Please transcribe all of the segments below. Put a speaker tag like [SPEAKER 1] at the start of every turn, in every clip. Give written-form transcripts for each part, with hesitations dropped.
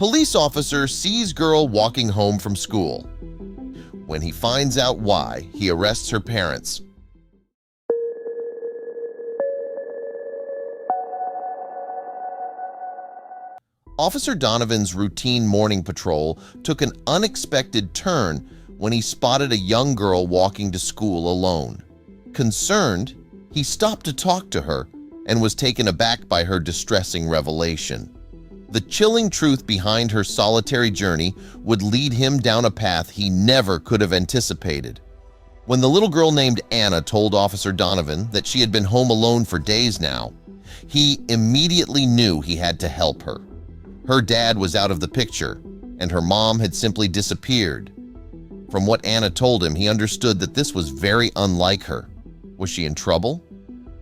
[SPEAKER 1] Police officer sees girl walking home from school. When he finds out why, he arrests her parents. Officer Donovan's routine morning patrol took an unexpected turn when he spotted a young girl walking to school alone. Concerned, he stopped to talk to her and was taken aback by her distressing revelation. The chilling truth behind her solitary journey would lead him down a path he never could have anticipated. When the little girl named Anna told Officer Donovan that she had been home alone for days now, he immediately knew he had to help her. Her dad was out of the picture, and her mom had simply disappeared. From what Anna told him, he understood that this was very unlike her. Was she in trouble?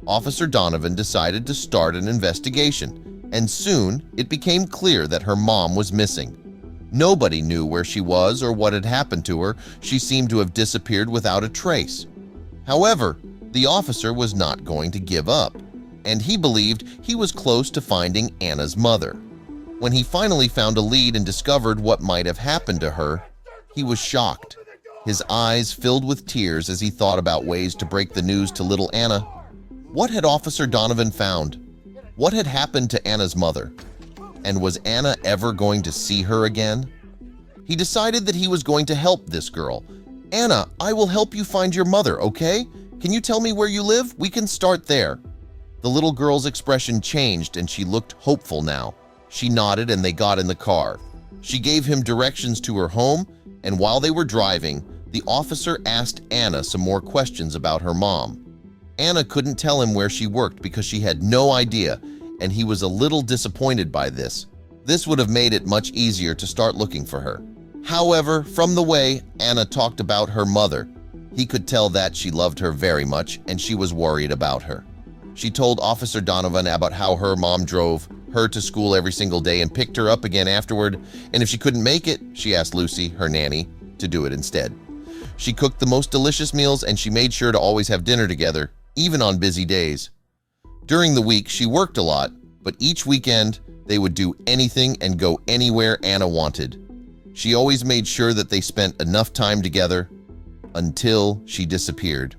[SPEAKER 1] Officer Donovan decided to start an investigation, and soon it became clear that her mom was missing. Nobody knew where she was or what had happened to her. She seemed to have disappeared without a trace. However, the officer was not going to give up, and he believed he was close to finding Anna's mother. When he finally found a lead and discovered what might have happened to her, he was shocked. His eyes filled with tears as he thought about ways to break the news to little Anna. What had Officer Donovan found? What had happened to Anna's mother? And was Anna ever going to see her again? He decided that he was going to help this girl. "Anna, I will help you find your mother, okay? Can you tell me where you live? We can start there." The little girl's expression changed and she looked hopeful now. She nodded and they got in the car. She gave him directions to her home, and while they were driving, the officer asked Anna some more questions about her mom. Anna couldn't tell him where she worked because she had no idea, and he was a little disappointed by this. This would have made it much easier to start looking for her. However, from the way Anna talked about her mother, he could tell that she loved her very much and she was worried about her. She told Officer Donovan about how her mom drove her to school every single day and picked her up again afterward, and if she couldn't make it, she asked Lucy, her nanny, to do it instead. She cooked the most delicious meals and she made sure to always have dinner together, even on busy days. During the week, she worked a lot, but each weekend, they would do anything and go anywhere Anna wanted. She always made sure that they spent enough time together until she disappeared.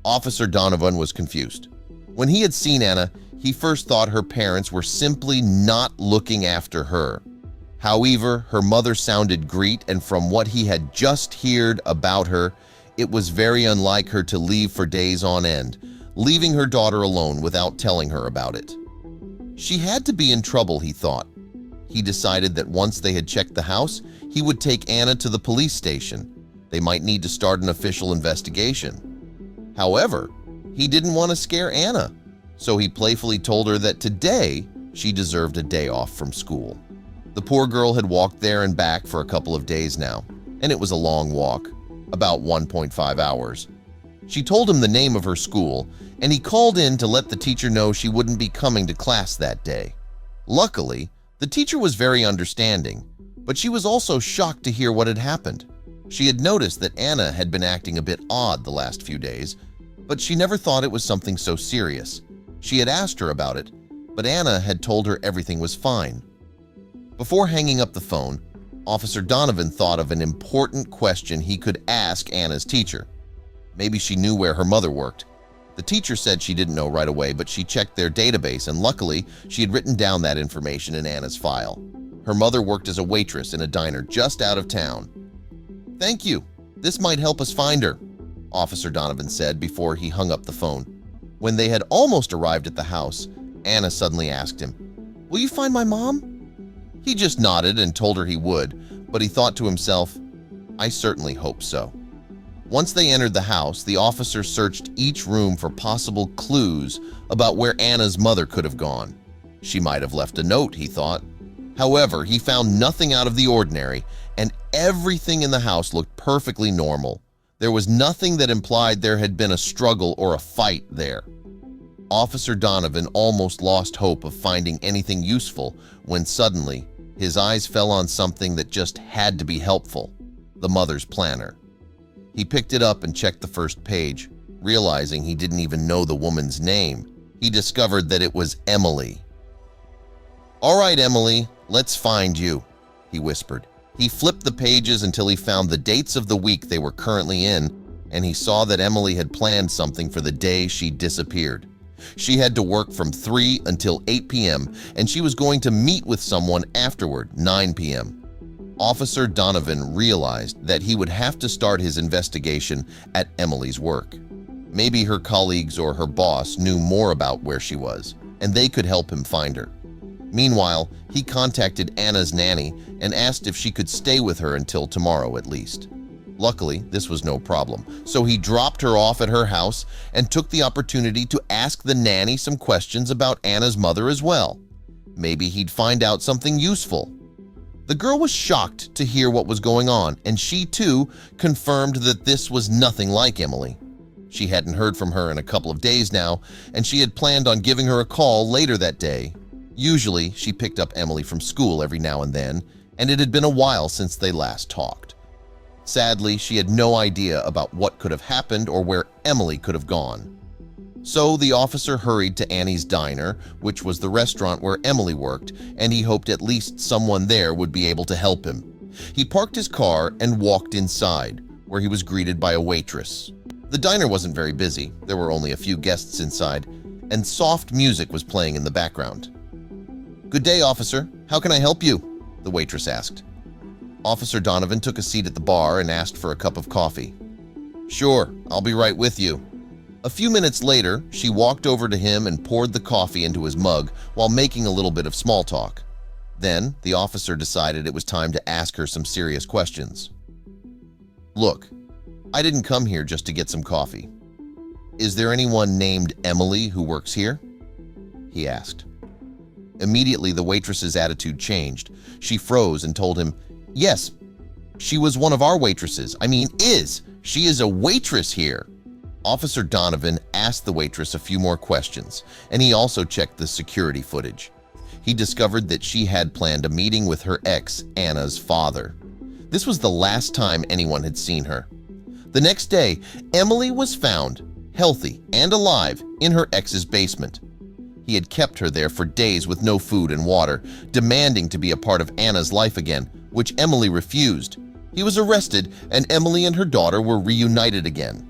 [SPEAKER 1] Officer Donovan was confused. When he had seen Anna, he first thought her parents were simply not looking after her. However, her mother sounded great, and from what he had just heard about her, it was very unlike her to leave for days on end, leaving her daughter alone without telling her about it. She had to be in trouble, he thought. He decided that once they had checked the house, he would take Anna to the police station. They might need to start an official investigation. However, he didn't want to scare Anna, so he playfully told her that today she deserved a day off from school. The poor girl had walked there and back for a couple of days now, and it was a long walk, about 1.5 hours. She told him the name of her school, and he called in to let the teacher know she wouldn't be coming to class that day. Luckily, the teacher was very understanding, but she was also shocked to hear what had happened. She had noticed that Anna had been acting a bit odd the last few days, but she never thought it was something so serious. She had asked her about it, but Anna had told her everything was fine. Before hanging up the phone, Officer Donovan thought of an important question he could ask Anna's teacher. Maybe she knew where her mother worked. The teacher said she didn't know right away, but she checked their database, and luckily, she had written down that information in Anna's file. Her mother worked as a waitress in a diner just out of town. "Thank you. This might help us find her," Officer Donovan said before he hung up the phone. When they had almost arrived at the house, Anna suddenly asked him, "Will you find my mom?" He just nodded and told her he would, but he thought to himself, "I certainly hope so." Once they entered the house, the officer searched each room for possible clues about where Anna's mother could have gone. She might have left a note, he thought. However, he found nothing out of the ordinary, and everything in the house looked perfectly normal. There was nothing that implied there had been a struggle or a fight there. Officer Donovan almost lost hope of finding anything useful when suddenly his eyes fell on something that just had to be helpful: the mother's planner. He picked it up and checked the first page. Realizing he didn't even know the woman's name, he discovered that it was Emily. "All right, Emily, "Let's find you," he whispered. He flipped the pages until he found the dates of the week they were currently in, and he saw that Emily had planned something for the day she disappeared. She had to work from 3 until 8 p.m., and she was going to meet with someone afterward, 9 p.m. Officer Donovan realized that he would have to start his investigation at Emily's work. Maybe her colleagues or her boss knew more about where she was, and they could help him find her. Meanwhile, he contacted Anna's nanny and asked if she could stay with her until tomorrow at least. Luckily, this was no problem, so he dropped her off at her house and took the opportunity to ask the nanny some questions about Anna's mother as well. Maybe he'd find out something useful. The girl was shocked to hear what was going on, and she too confirmed that this was nothing like Emily. She hadn't heard from her in a couple of days now, and she had planned on giving her a call later that day. Usually, she picked up Emily from school every now and then, and it had been a while since they last talked. Sadly, she had no idea about what could have happened or where Emily could have gone. So the officer hurried to Annie's Diner, which was the restaurant where Emily worked, and he hoped at least someone there would be able to help him. He parked his car and walked inside, where he was greeted by a waitress. The diner wasn't very busy. There were only a few guests inside, and soft music was playing in the background. "Good day, officer. How can I help you?" the waitress asked. Officer Donovan took a seat at the bar and asked for a cup of coffee. "Sure, I'll be right with you." A few minutes later, she walked over to him and poured the coffee into his mug while making a little bit of small talk. Then, the officer decided it was time to ask her some serious questions. "Look, I didn't come here just to get some coffee. Is there anyone named Emily who works here?" he asked. Immediately, the waitress's attitude changed. She froze and told him, "Yes, she was one of our waitresses. She is a waitress here." Officer Donovan asked the waitress a few more questions, and he also checked the security footage. He discovered that she had planned a meeting with her ex, Anna's father. This was the last time anyone had seen her. The next day, Emily was found, healthy and alive, in her ex's basement. He had kept her there for days with no food and water, demanding to be a part of Anna's life again, which Emily refused. He was arrested, and Emily and her daughter were reunited again.